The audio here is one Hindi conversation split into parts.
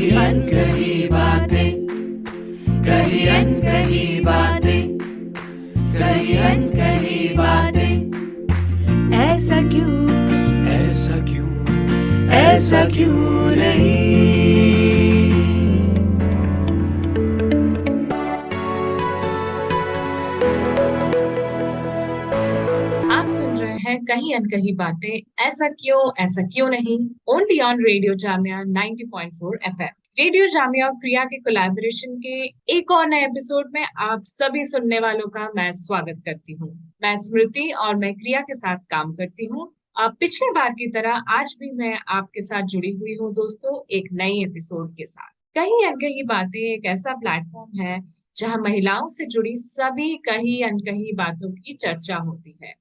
कही अनकही बातें, कही अनकही बातें, कही अनकही बातें। ऐसा क्यों, ऐसा क्यों, ऐसा क्यों नहीं। आप सुन रहे हैं कहीं अनकही बातें, ऐसा क्यों नहीं, only on radio Jamia 90.4 FM. Radio Jamia और क्रिया के कोलैबोरेशन के एक और नए एपिसोड में आप सभी सुनने वालों का मैं स्वागत करती हूँ। मैं स्मृति और मैं क्रिया के साथ काम करती हूँ। अब पिछले बार की तरह आज भी मैं आपके साथ जुड़ी हुई हूँ दोस्तों, एक नई एपिसोड के साथ। कहीं अनकही बातें एक ऐसा प्लेटफॉर्म है जहां महिलाओं से जुड़ी सभी कही अनकही बातों की चर्चा होती है।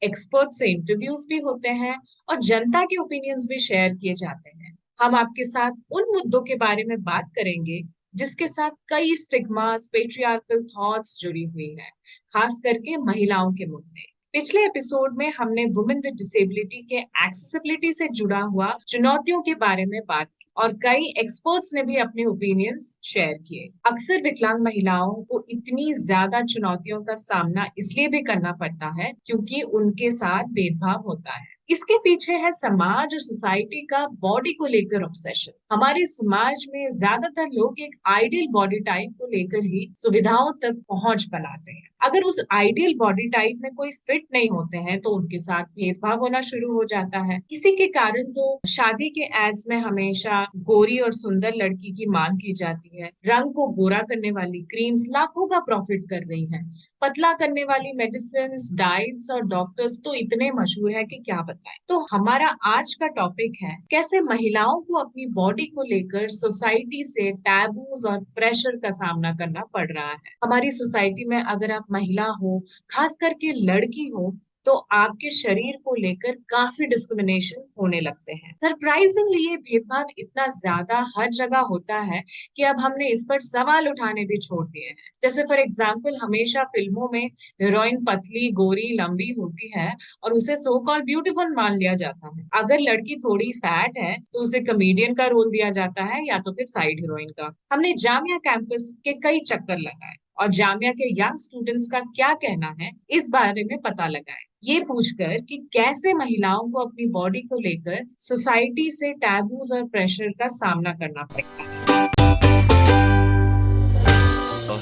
एक्सपर्ट से इंटरव्यूज भी होते हैं और जनता के ओपिनियंस भी शेयर किए जाते हैं। हम आपके साथ उन मुद्दों के बारे में बात करेंगे जिसके साथ कई स्टिग्मास, पेट्रियार्कल थॉट्स जुड़ी हुई है, खास करके महिलाओं के मुद्दे। पिछले एपिसोड में हमने वुमेन विद डिसेबिलिटी के एक्सेसिबिलिटी से जुड़ा हुआ चुनौतियों के बारे में बात की और कई एक्सपर्ट्स ने भी अपने ओपिनियंस शेयर किए। अक्सर विकलांग महिलाओं को इतनी ज्यादा चुनौतियों का सामना इसलिए भी करना पड़ता है क्योंकि उनके साथ भेदभाव होता है। इसके पीछे है समाज और सोसाइटी का बॉडी को लेकर ऑब्सेशन। हमारे समाज में ज्यादातर लोग एक आइडियल बॉडी टाइप को लेकर ही सुविधाओं तक पहुंच बनाते हैं। अगर उस आइडियल बॉडी टाइप में कोई फिट नहीं होते हैं तो उनके साथ भेदभाव होना शुरू हो जाता है। इसी के कारण तो शादी के एड्स में हमेशा गोरी और सुंदर लड़की की मांग की जाती है। रंग को गोरा करने वाली क्रीम्स लाखों का प्रॉफिट कर रही हैं। पतला करने वाली मेडिसिन, डाइट्स और डॉक्टर्स तो इतने मशहूर है कि क्या बताएं। तो हमारा आज का टॉपिक है कैसे महिलाओं को अपनी बॉडी को लेकर सोसाइटी से टैबूज और प्रेशर का सामना करना पड़ रहा है। हमारी सोसाइटी में अगर आप महिला हो, खास करके लड़की हो, तो आपके शरीर को लेकर काफी डिस्क्रिमिनेशन होने लगते हैं। सरप्राइजिंगली ये भेदभाव इतना ज्यादा हर जगह होता है कि अब हमने इस पर सवाल उठाने भी छोड़ दिए हैं। जैसे फॉर एग्जाम्पल हमेशा फिल्मों में हीरोइन पतली, गोरी, लंबी होती है और उसे सो कॉल्ड ब्यूटीफुल मान लिया जाता है। अगर लड़की थोड़ी फैट है तो उसे कॉमेडियन का रोल दिया जाता है या तो फिर साइड हीरोइन का। हमने जामिया कैंपस के कई चक्कर लगाए और जामिया के यंग स्टूडेंट्स का क्या कहना है इस बारे में पता लगाए, ये पूछकर कि कैसे महिलाओं को अपनी बॉडी को लेकर सोसाइटी से टैबूज और प्रेशर का सामना करना पड़ता है।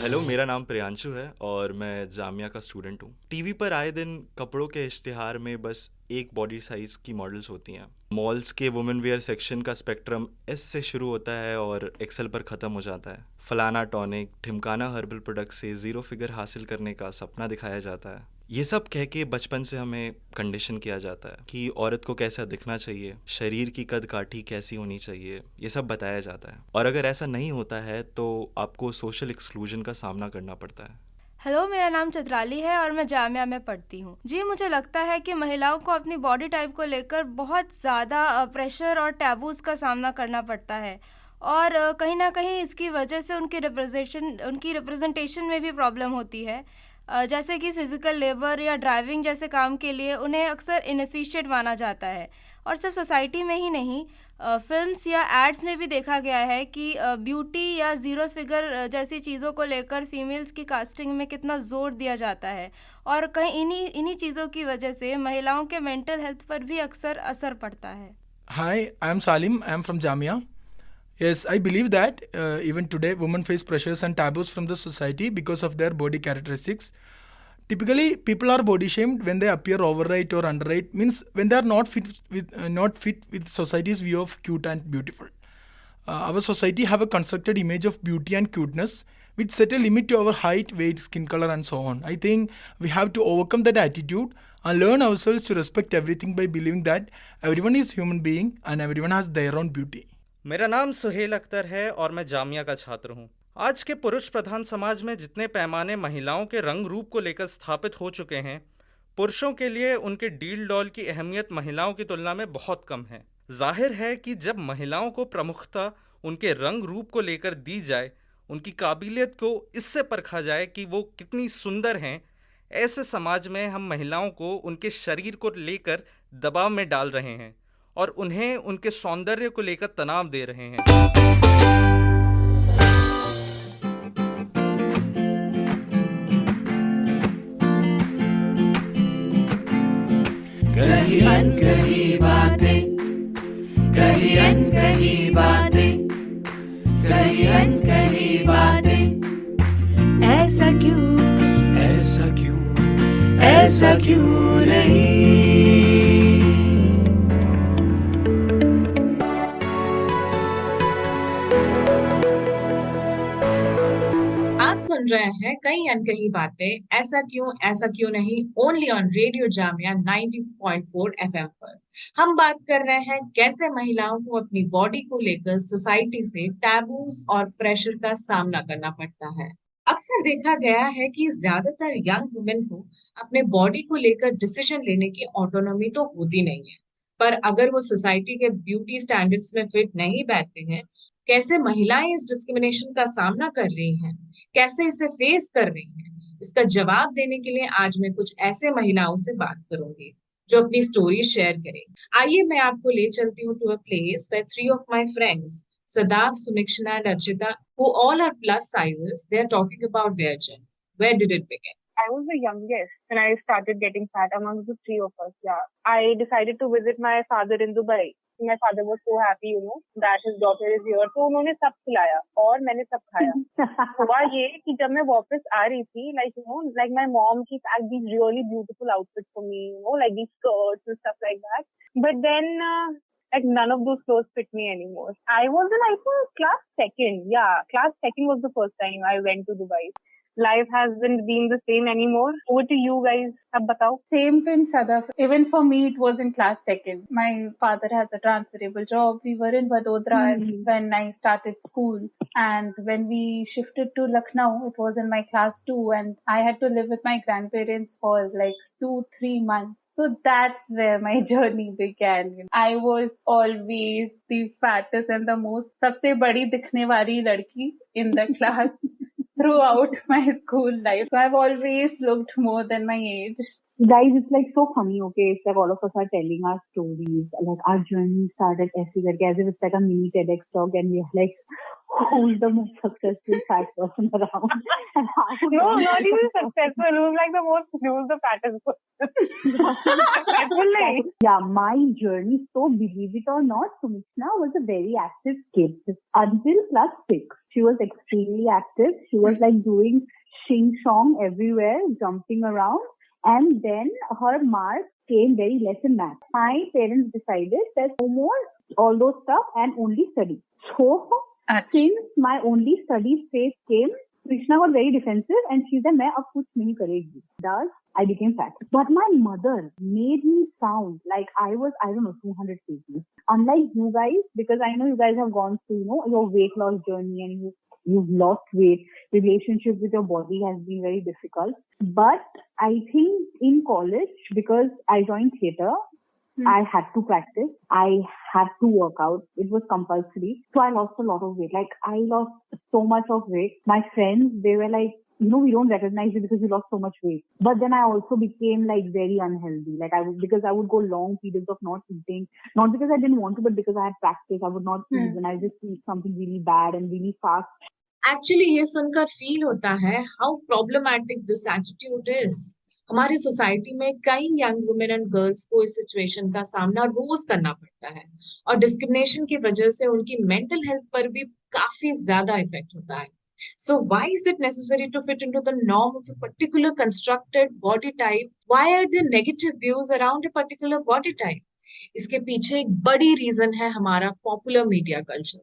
हेलो, मेरा नाम प्रियांशु है और मैं जामिया का स्टूडेंट हूँ। टीवी पर आए दिन कपड़ों के इश्तिहार में बस एक बॉडी साइज की मॉडल्स होती हैं। मॉल्स के वुमेन वेयर सेक्शन का स्पेक्ट्रम एस से शुरू होता है और एक्सेल पर ख़त्म हो जाता है। फलाना टॉनिक, ढिमकाना हर्बल प्रोडक्ट से ज़ीरो फिगर हासिल करने का सपना दिखाया जाता है। ये सब कह के बचपन से हमें कंडीशन किया जाता है कि औरत को कैसा दिखना चाहिए, शरीर की कद काठी कैसी होनी चाहिए, ये सब बताया जाता है। और अगर ऐसा नहीं होता है तो आपको सोशल एक्सक्लूजन का सामना करना पड़ता है। हेलो, मेरा नाम चित्राली है और मैं जामिया में पढ़ती हूँ। जी, मुझे लगता है कि महिलाओं को अपनी बॉडी टाइप को लेकर बहुत ज़्यादा प्रेशर और टैबूज़ का सामना करना पड़ता है और कहीं ना कहीं इसकी वजह से उनकी रिप्रेजेंटेशन में भी प्रॉब्लम होती है। जैसे कि फ़िज़िकल लेबर या ड्राइविंग जैसे काम के लिए उन्हें अक्सर इनएफिशिएंट माना जाता है। और सिर्फ सोसाइटी में ही नहीं, फिल्म्स या एड्स में भी देखा गया है कि ब्यूटी या ज़ीरो फिगर जैसी चीज़ों को लेकर फीमेल्स की कास्टिंग में कितना ज़ोर दिया जाता है और कहीं इन्हीं चीज़ों की वजह से महिलाओं के मेंटल हेल्थ पर भी अक्सर असर पड़ता है। Hi, I am Salim. I am from Jamia. Yes, I believe that even today women face pressures and taboos from the society because of their body characteristics. Typically, people are body shamed when they appear overweight or underweight, means when they are not fit with society's view of cute and beautiful. Our society have a constructed image of beauty and cuteness, which set a limit to our height, weight, skin color, and so on. I think we have to overcome that attitude and learn ourselves to respect everything by believing that everyone is human being and everyone has their own beauty. मेरा नाम सुहेल अख्तर है और मैं जामिया का छात्र हूँ। आज के पुरुष प्रधान समाज में जितने पैमाने महिलाओं के रंग रूप को लेकर स्थापित हो चुके हैं, पुरुषों के लिए उनके डील डॉल की अहमियत महिलाओं की तुलना में बहुत कम है। जाहिर है कि जब महिलाओं को प्रमुखता उनके रंग रूप को लेकर दी जाए, उनकी काबिलियत को इससे परखा जाए कि वो कितनी सुंदर हैं, ऐसे समाज में हम महिलाओं को उनके शरीर को लेकर दबाव में डाल रहे हैं और उन्हें उनके सौंदर्य को लेकर तनाव दे रहे हैं। कही अनकही बातें, कही अनकही बातें, कही अनकही बातें। ऐसा क्यों, ऐसा क्यों, ऐसा क्यों नहीं। आप सुन रहे हैं कई अनकही बातें, ऐसा क्यों नहीं, only on radio Jamia 90.4 FM पर। हम बात कर रहे हैं कैसे महिलाओं को अपनी बॉडी को लेकर सोसाइटी से टैबूज और प्रेशर का सामना करना पड़ता है। अक्सर देखा गया है कि ज्यादातर यंग वुमेन को अपने बॉडी को लेकर डिसीजन लेने की ऑटोनॉमी तो होती नहीं है, पर अगर वो सोसाइटी के ब्यूटी स्टैंडर्ड्स में फिट नहीं बैठते हैं, कैसे महिलाएं इस डिस्क्रिमिनेशन का सामना कर रही हैं, कैसे इसे फेस कर रही हैं, इसका जवाब देने के लिए आज मैं कुछ ऐसे महिलाओं से बात करूंगी जो अपनी स्टोरी शेयर करें। आइए मैं आपको ले चलती हूँ to a place where three of my friends, Sadav, Sumikshana and Archita, who all are plus sizes, they are talking about their journey. Where did it begin? I was the youngest when I started getting fat amongst the three of us. Yeah, I decided to visit my father in Dubai. My father was so happy, that his daughter is here. तो उन्होंने सब खिलाया और मैंने सब खाया. हुआ ये कि जब मैं वापस आ रही थी, like my mom she packed these really beautiful outfits for me, like these skirts and stuff like that. But then, like none of those clothes fit me anymore. I was in, I think, class second. Yeah, class second was the first time I went to Dubai. Life hasn't been the same anymore. Over to you guys. Ab batao. Same in Sadaf. Even for me, it was in class second. My father has a transferable job. We were in Vadodara when I started school. And when we shifted to Lucknow, it was in my class 2. And I had to live with my grandparents for like 2-3 months. So that's where my journey began. I was always the fattest and the most सबसे बड़ी दिखने वाली लड़की in the class throughout my school life. So I've always looked more than my age. Guys, it's like so funny, okay? It's like all of us are telling our stories, like our journey started as if it's like a mini TEDx talk and we're like, who's the most successful fat person around? And how No, not even successful. Who's like the most, who's the fattest person? Yeah, my journey, so believe it or not, Sumikshana was a very active kid. Until class 6, she was extremely active. She was like doing shing shong everywhere, jumping around. And then her marks came very less in math. My parents decided that no more all those stuff and only study. So since my only study phase came, Krishna got very defensive and she said, "मैं अब कुछ नहीं करेगी." Thus, I became fat. But my mother made me sound like I was, 200 kg. Unlike you guys, because I know you guys have gone through, your weight loss journey and you've lost weight. Relationship with your body has been very difficult. But I think in college, because I joined theatre, I had to practice. I had to work out. It was compulsory. So I lost a lot of weight. Like I lost so much of weight. My friends, they were like, we don't recognize you because you lost so much weight. But then I also became like very unhealthy. Like because I would go long periods of not eating. Not because I didn't want to, but because I had practice. I would not eat and I just eat something really bad and really fast. Actually ये सुनकर फील होता है how problematic this attitude is. हमारी सोसाइटी में कई यंग वुमेन एंड गर्ल्स को इस सिचुएशन का सामना रोज करना पड़ता है और डिस्क्रिमिनेशन की वजह से उनकी मेंटल हेल्थ पर भी काफी ज्यादा इफेक्ट होता है। So why is it necessary to fit into the norm of a particular constructed body type? Why are there negative views around a particular body type? इसके पीछे एक बड़ी रीजन है हमारा पॉपुलर मीडिया कल्चर।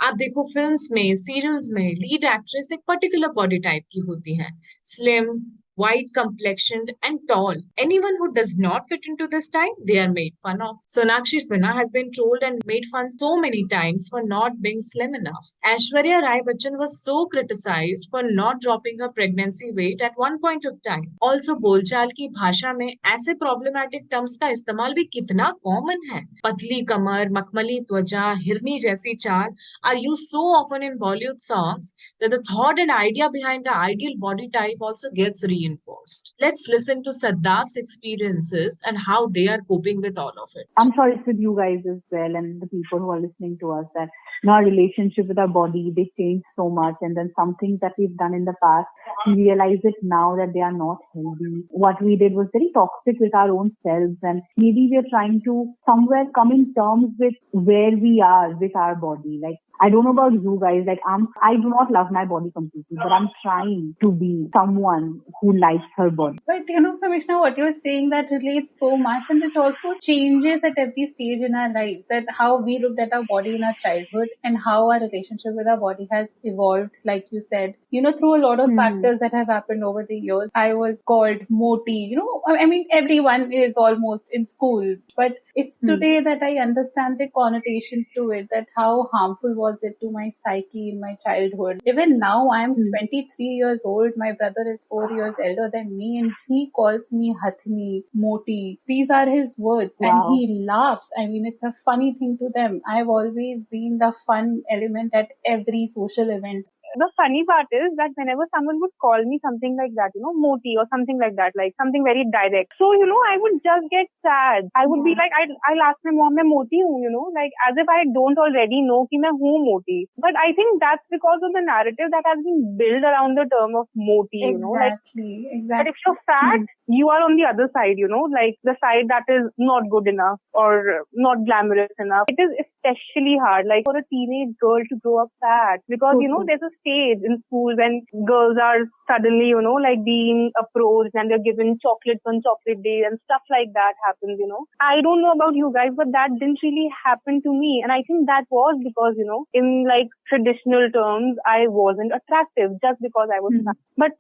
आप देखो फिल्म्स में, सीरियल्स में लीड एक्ट्रेस एक पर्टिकुलर बॉडी टाइप की होती है, slim, white complexioned and tall. Anyone who does not fit into this type, they are made fun of. Sonakshi Sinha has been trolled and made fun so many times for not being slim enough. Aishwarya Rai Bachchan was so criticized for not dropping her pregnancy weight at one point of time. Also, बोलचाल की भाषा में ऐसे problematic terms का इस्तेमाल भी कितना common है। पतली कमर, मखमली त्वचा, हिरनी जैसी चाल are used so often in Bollywood songs that the thought and idea behind the ideal body type also gets reused. reinforced. Let's listen to Saddav's experiences and how they are coping with all of it. I'm sure it's with you guys as well and the people who are listening to us that in our relationship with our body, they change so much, and then some things that we've done in the past, we realize it now that they are not healthy. What we did was very toxic with our own selves, and maybe we're trying to somewhere come in terms with where we are with our body. Like, I don't know about you guys, like I do not love my body completely, but I'm trying to be someone who likes her body. But Samishna, what you're saying that relates so much, and it also changes at every stage in our lives, that how we looked at our body in our childhood and how our relationship with our body has evolved, like you said, through a lot of factors that have happened over the years. I was called moti, I mean, everyone is almost in school, but it's today that I understand the connotations to it, that how harmful was it to my psyche in my childhood. Even now, I'm 23 years old. My brother is 4 years elder than me, and he calls me Hathni, Moti. These are his words, and he laughs. I mean, it's a funny thing to them. I've always been the fun element at every social event. The funny part is that whenever someone would call me something like that, moti or something like that, like something very direct. So, I would just get sad. I would be like, I'll ask my mom, मैं moti हूँ, like as if I don't already know कि मैं हूँ moti. But I think that's because of the narrative that has been built around the term of moti, Exactly. But if you're fat, you are on the other side, like the side that is not good enough or not glamorous enough. It is especially hard, like for a teenage girl to grow up fat, because, there's a stage in school when girls are suddenly, like being approached and they're given chocolates on chocolate day and stuff like that happens, I don't know about you guys, but that didn't really happen to me. And I think that was because, in like traditional terms, I wasn't attractive just because I was fat. But,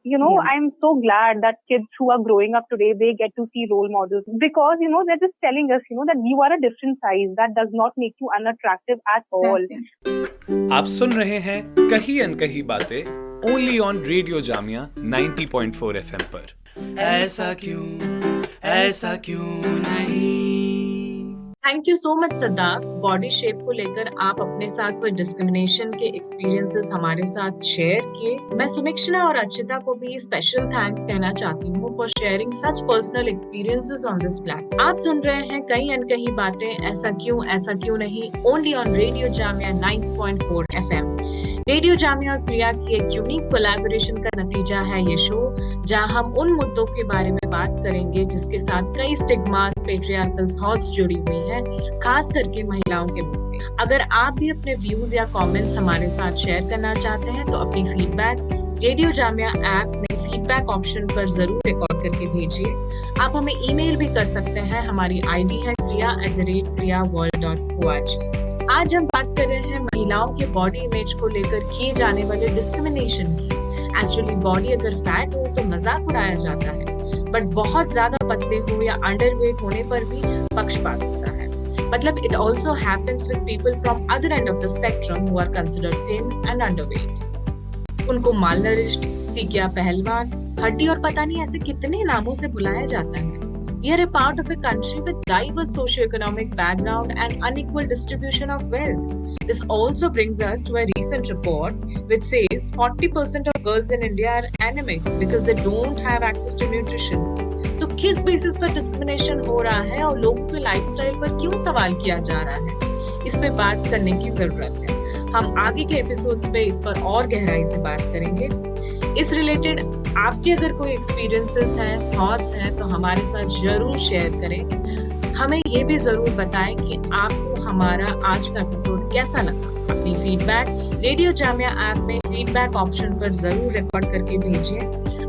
I'm so glad that kids who are growing up today, they get to see role models because, they're just telling us, that you are a different size. That does not make you unattractive at all. आप सुन रहे हैं कही अनकही बातें only on radio Jamia 90.4 FM पर। ऐसा क्यों नहीं। Thank you so much Saddaf. Body shape को लेकर आप अपने साथ हुए डिस्क्रिमिनेशन के एक्सपीरियंसेस हमारे साथ शेयर किए। मैं सुमिक्षणा और अर्चिता को भी स्पेशल थैंक्स कहना चाहती हूँ for sharing such personal experiences on this platform. आप सुन रहे हैं कई अनकही बातें, ऐसा क्यों नहीं, only on radio Jamia 90.4 FM। Radio Jamia और क्रिया की एक यूनिक कोलैबोरेशन का नतीजा है ये शो, जहां हम उन मुद्दों के बारे में बात करेंगे जिसके साथ कई स्टिग्मास, पेट्रियार्कल थॉट्स जुड़ी हुई हैं, खास करके महिलाओं के मुद्दे। अगर आप भी अपने व्यूज या कमेंट्स हमारे साथ शेयर करना चाहते हैं तो अपनी फीडबैक रेडियो जामिया ऐप में फीडबैक ऑप्शन पर जरूर रिकॉर्ड करके भेजिए। आप हमें ईमेल भी कर सकते हैं, हमारी आईडी है kriya@kriyaworld.org। आज हम बात कर रहे हैं महिलाओं के बॉडी इमेज को लेकर किए जाने वाले डिस्क्रिमिनेशन की। एक्चुअली बॉडी अगर फैट हो तो मजाक उड़ाया जाता है, बट बहुत ज्यादा पतले हो या अंडरवेट होने पर भी पक्षपात होता है। मतलब it also happens with people from other end of the spectrum who are considered thin and underweight. उनको मालनरिश्ड, सीकिया पहलवान, हड्डी और पता नहीं ऐसे कितने नामों से बुलाया जाता है। We are a part of a country with diverse socio-economic background and unequal distribution of wealth. This also brings us to a recent report which says 40% of girls in India are anemic because they don't have access to nutrition. तो किस बेसिस पर डिस्क्रिमिनेशन हो रहा है और लोगों के लाइफस्टाइल पर क्यों सवाल किया जा रहा है, इस पे बात करने की जरूरत है। हम आगे के एपिसोड्स पे इस पर और गहराई से बात करेंगे। इस रिलेटेड आपके अगर कोई एक्सपीरियंसेस हैं, थॉट्स हैं, तो हमारे साथ जरूर शेयर करें। हमें ये भी जरूर बताएं कि आपको हमारा आज का एपिसोड कैसा लगा। अपनी फीडबैक रेडियो जामिया ऐप में फीडबैक ऑप्शन पर जरूर रिकॉर्ड करके भेजिए।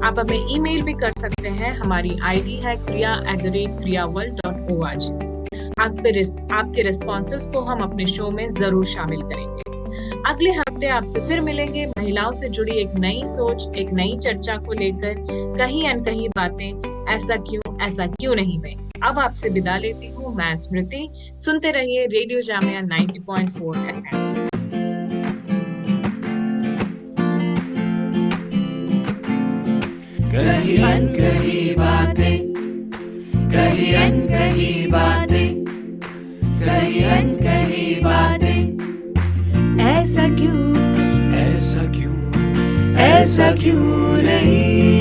आप हमें ईमेल भी कर सकते हैं, हमारी आईडी है kriya@kriyaworld.org। आपके रिस्पॉन्सेस को हम अपने शो में जरूर शामिल करेंगे। अगले हफ्ते आपसे फिर मिलेंगे महिलाओं से जुड़ी एक नई सोच, एक नई चर्चा को लेकर कहीं अनकहीं बातें, ऐसा क्यों नहीं में। अब आपसे विदा लेती हूँ मैं स्मृति। सुनते रहिए रेडियो जामिया 90.4 FM। कहीं अनकही बातें, कहीं अनकही बातें, कहीं अनकही बातें, ऐसा क्यों नहीं।